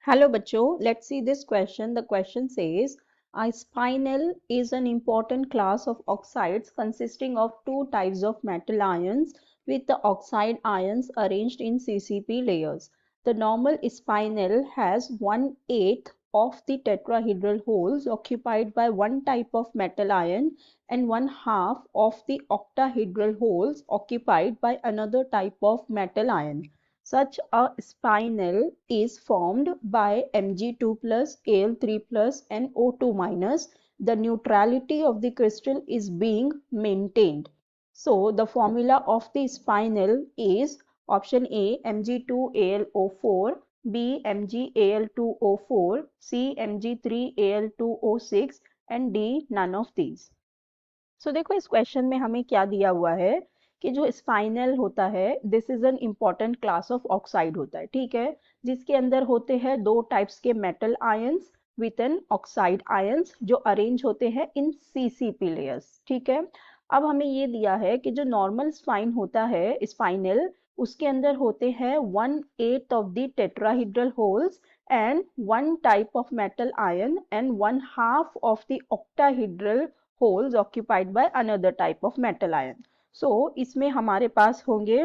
Hello bachcho, let's see this question. The question says, a spinel is an important class of oxides consisting of two types of metal ions with the oxide ions arranged in CCP layers. The normal spinel has 1/8 of the tetrahedral holes occupied by one type of metal ion and 1/2 of the octahedral holes occupied by another type of metal ion. Such a spinel is formed by Mg2 plus, Al3 plus and O2 minus. The neutrality of the crystal is being maintained. So the formula of the spinel is option A Mg2AlO4, B MgAl2O4, C Mg3Al2O6 and D none of these. सो देखो इस question में हमें क्या दिया हुआ है कि जो स्पाइनल होता है this is an important class of oxide होता है, ठीक है, जिसके अंदर होते हैं दो टाइप्स के metal ions with an oxide ions जो अरेंज होते हैं इन सीसीपी लेयर्स, ठीक है। अब हमें ये दिया है कि जो नॉर्मल स्पाइन होता है स्पाइनल उसके अंदर होते हैं 1/8 of the tetrahedral holes and one type of metal ion and 1/2 of the octahedral holes occupied by another type of metal ion. So इसमें हमारे पास होंगे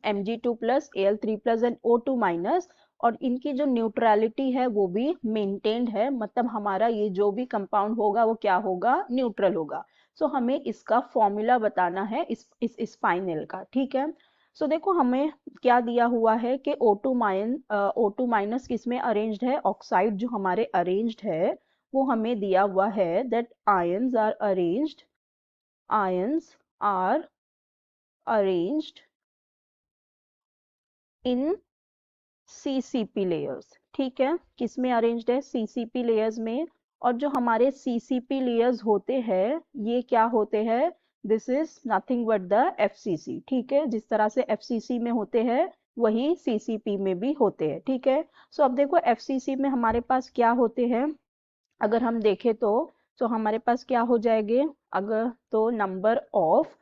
Mg2 plus Al3 plus and O2 minus और इनकी जो न्यूट्रलिटी है वो भी maintained है, मतलब हमारा ये जो भी कंपाउंड होगा वो क्या होगा, न्यूट्रल होगा। सो हमें इसका फॉर्मूला बताना है इस स्पाइनल का, ठीक है। सो देखो हमें क्या दिया हुआ है कि O2 माइनस किस में अरेंज्ड है, ऑक्साइड जो हमारे अरेंज्ड है वो हमें दिया हुआ है that ions are arranged in CCP layers, ठीक है, किस में अरेंज्ड है, CCP लेयर्स में। और जो हमारे CCP लेयर्स होते हैं ये क्या होते हैं, this is nothing but the FCC, ठीक है, जिस तरह से FCC में होते हैं वही CCP में भी होते हैं, ठीक है। सो अब देखो FCC में हमारे पास क्या होते हैं, अगर हम देखें तो हमारे पास क्या हो जाएंगे, अगर तो number of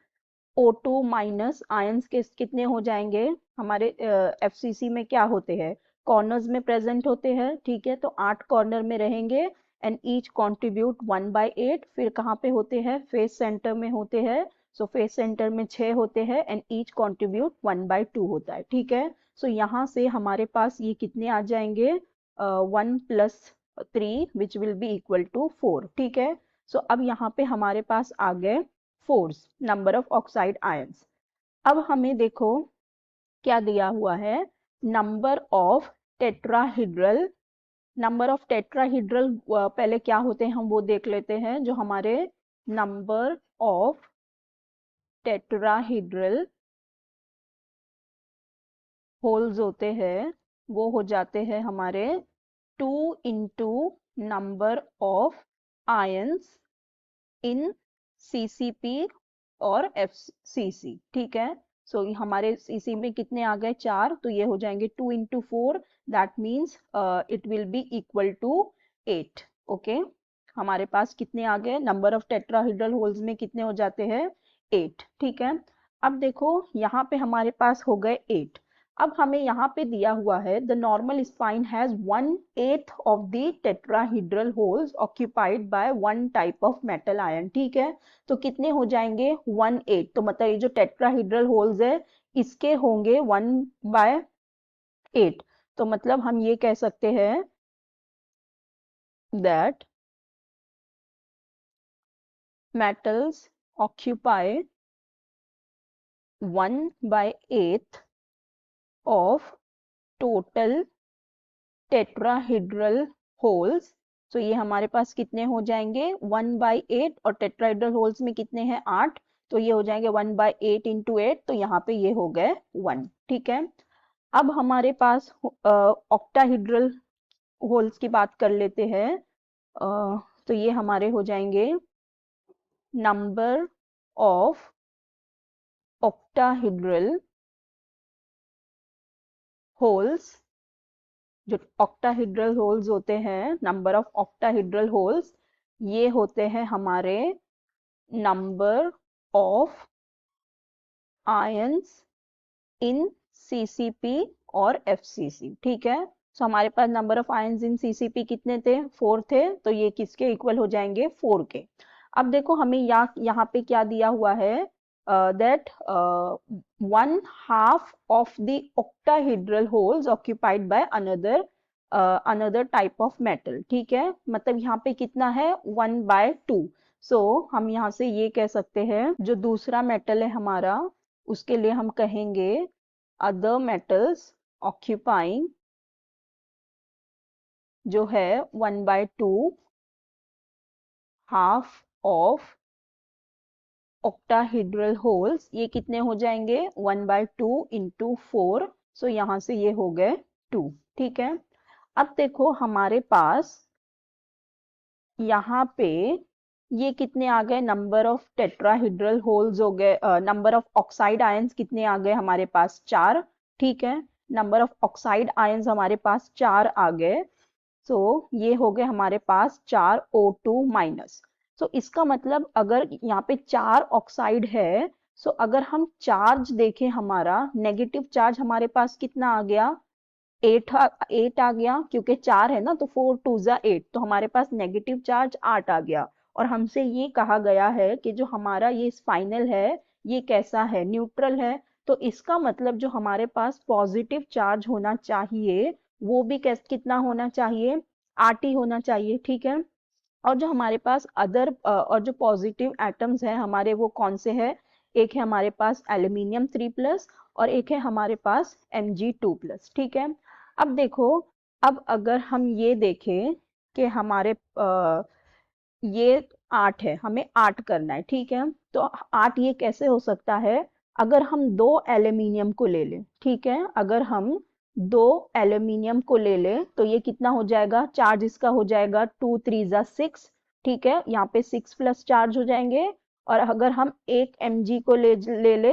O2 minus ions के कितने हो जाएंगे हमारे FCC में क्या होते हैं, कॉर्नर्स में प्रेजेंट होते हैं, ठीक है, तो 8 कॉर्नर में रहेंगे एंड ईच कॉन्ट्रीब्यूट 1/8। फिर कहाँ पे होते हैं, फेस सेंटर में होते हैं, सो फेस सेंटर में 6 होते हैं एंड ईच कॉन्ट्रीब्यूट 1/2 होता है, ठीक है। सो यहाँ से हमारे पास ये कितने आ जाएंगे, 1 + 3 which will be equal to 4, ठीक है। सो अब यहाँ पे हमारे पास आ गए force, number of oxide ions. अब हमें देखो क्या दिया हुआ है, number of tetrahedral. Number of tetrahedral पहले क्या होते हैं हम वो देख लेते हैं, जो हमारे नंबर ऑफ टेट्राहेड्रल होल्स होते हैं वो हो जाते हैं हमारे 2 × number of ions in CCP और FCC, ठीक है। सो हमारे CC में कितने आ गए, 4, तो ये हो जाएंगे 2 × 4, that means it will be equal to 8, okay. हमारे पास कितने आ गए, नंबर ऑफ टेट्राहेड्रल होल्स में कितने हो जाते हैं, 8, ठीक है। अब देखो यहाँ पे हमारे पास हो गए 8। अब हमें यहाँ पे दिया हुआ है the normal spine has 1/8 of the tetrahedral holes occupied by one type of metal ion, ठीक है। तो कितने हो जाएंगे, 1/8, तो मतलब ये जो टेट्राहेड्रल होल्स है इसके होंगे 1/8। तो मतलब हम ये कह सकते हैं that metals occupy 1/8 of total tetrahedral holes। तो ये हमारे पास कितने हो जाएंगे, 1/8, और टेट्राहेड्रल होल्स में कितने हैं, 8, तो ये हो जाएंगे 1/8 × 8, तो यहाँ पे ये हो गए 1, ठीक है। अब हमारे पास ऑक्टाहेड्रल होल्स की बात कर लेते हैं, तो ये हमारे हो जाएंगे नंबर ऑफ ऑक्टाहेड्रल होल्स। जो ऑक्टाहेड्रल होल्स होते हैं, नंबर ऑफ ऑक्टाहेड्रल होल्स, ये होते हैं हमारे number of ions in CCP और FCC, ठीक है। सो हमारे पास number of ions in CCP कितने थे, 4 थे, तो ये किसके इक्वल हो जाएंगे, 4 के। अब देखो हमें यहाँ पे क्या दिया हुआ है, that 1/2 of the octahedral holes occupied by another type of metal, ठीक है, मतलब यहाँ पे कितना है, 1/2। सो हम यहाँ से ये कह सकते हैं जो दूसरा मेटल है हमारा, उसके लिए हम कहेंगे अदर मेटल्स ऑक्यूपाइंग, जो है 1/2 हाफ ऑफ octahedral होल्स, ये कितने हो जाएंगे, 1/2 इंटू 4। सो यहाँ से ये हो गए 2, ठीक है। अब देखो हमारे पास यहाँ पे ये कितने आ गए, नंबर ऑफ टेट्राहेड्रल होल्स हो गए, नंबर ऑफ ऑक्साइड आयंस कितने आ गए हमारे पास, 4, ठीक है। नंबर ऑफ ऑक्साइड आयंस हमारे पास 4 आ गए। सो ये हो गए हमारे पास 4 O2 माइनस। सो इसका मतलब अगर यहाँ पे 4 ऑक्साइड है, सो अगर हम चार्ज देखें, हमारा नेगेटिव चार्ज हमारे पास कितना आ गया, 8 आ गया, क्योंकि 4 है ना, तो 4 2 जा 8, तो हमारे पास नेगेटिव चार्ज 8 आ गया। और हमसे ये कहा गया है कि जो हमारा ये स्पाइनल है ये कैसा है, न्यूट्रल है। तो इसका मतलब जो हमारे पास पॉजिटिव चार्ज होना चाहिए वो भी कितना होना चाहिए, 8 ही होना चाहिए, ठीक है। और जो हमारे पास अदर और जो पॉजिटिव एटम्स हैं हमारे, वो कौन से हैं, एक है हमारे पास एल्यूमिनियम 3+ और एक है हमारे पास Mg2+, ठीक है। अब देखो, अब अगर हम ये देखें कि हमारे ये 8 है, हमें 8 करना है, ठीक है। तो 8 ये कैसे हो सकता है, अगर हम 2 एल्यूमिनियम को ले लें, ठीक है, अगर हम 2 एल्यूमिनियम को ले लें तो ये कितना हो जाएगा, चार्ज इसका हो जाएगा 2 3 जा 6, ठीक है, यहाँ पे 6+ चार्ज हो जाएंगे। और अगर हम एक Mg को ले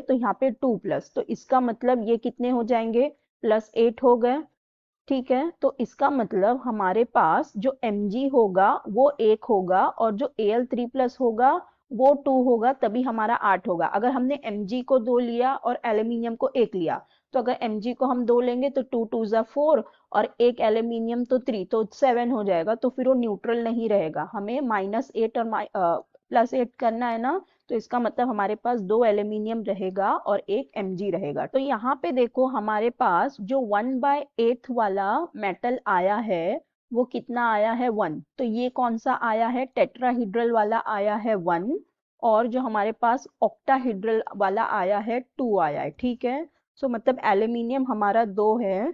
तो यहाँ पे 2+, तो इसका मतलब ये कितने हो जाएंगे, +8 हो गए, ठीक है। तो इसका मतलब हमारे पास जो Mg होगा वो 1 होगा और जो Al3+ होगा वो 2 होगा, तभी हमारा 8 होगा। अगर हमने Mg को 2 लिया और एल्यूमिनियम को 1 लिया, तो अगर Mg को हम 2 लेंगे तो 2 2 जा 4 और एक एल्यूमिनियम तो 3, तो 7 हो जाएगा, तो फिर वो न्यूट्रल नहीं रहेगा। हमें -8 और +8 करना है ना, तो इसका मतलब हमारे पास 2 एल्यूमिनियम रहेगा और एक Mg रहेगा। तो यहाँ पे देखो हमारे पास जो 1/8 वाला मेटल आया है वो कितना आया है, 1। तो ये कौन सा आया है, टेट्राहीड्रल वाला आया है 1, और जो हमारे पास ऑक्टाहीड्रल वाला आया है 2 आया है, ठीक है। सो मतलब एल्यूमिनियम हमारा 2 है,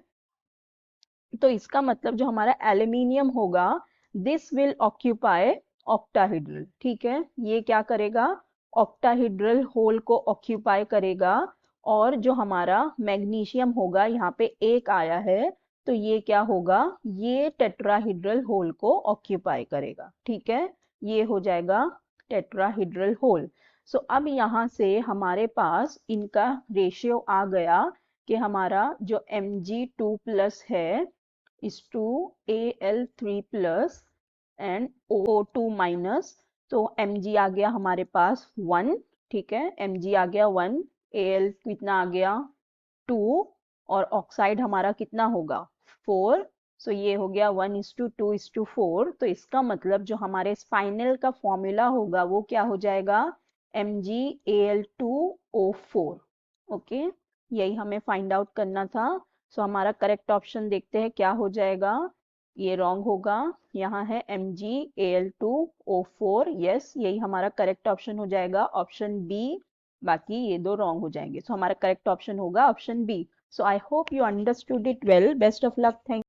तो इसका मतलब जो हमारा एल्यूमिनियम होगा दिस विल ऑक्यूपाई ऑक्टाहीड्रल, ठीक है, ये क्या करेगा, ऑक्टाहीड्रल होल को ऑक्यूपाई करेगा। और जो हमारा मैग्नीशियम होगा, यहाँ पे 1 आया है, तो ये क्या होगा, ये टेट्राहीड्रल होल को ऑक्यूपाई करेगा, ठीक है, ये हो जाएगा टेट्राहीड्रल होल। सो अब यहाँ से हमारे पास इनका रेशियो आ गया कि हमारा जो Mg2+ है is to Al3+ and O2 minus. तो Mg आ गया हमारे पास 1, ठीक है, Mg आ गया 1, Al कितना आ गया 2, और ऑक्साइड हमारा कितना होगा 4। सो ये हो गया 1:2:4। तो इसका मतलब जो हमारे स्पाइनल का फॉर्मूला होगा वो क्या हो जाएगा, MgAl2O4। ओके, यही हमें फाइंड आउट करना था। सो हमारा करेक्ट ऑप्शन देखते हैं क्या हो जाएगा, ये रॉन्ग होगा, यहाँ है MgAl2O4, यस, यही हमारा करेक्ट ऑप्शन हो जाएगा, ऑप्शन बी। बाकी ये दो रॉन्ग हो जाएंगे। सो हमारा करेक्ट ऑप्शन होगा option B. So I hope you understood it well. Best of luck. Thank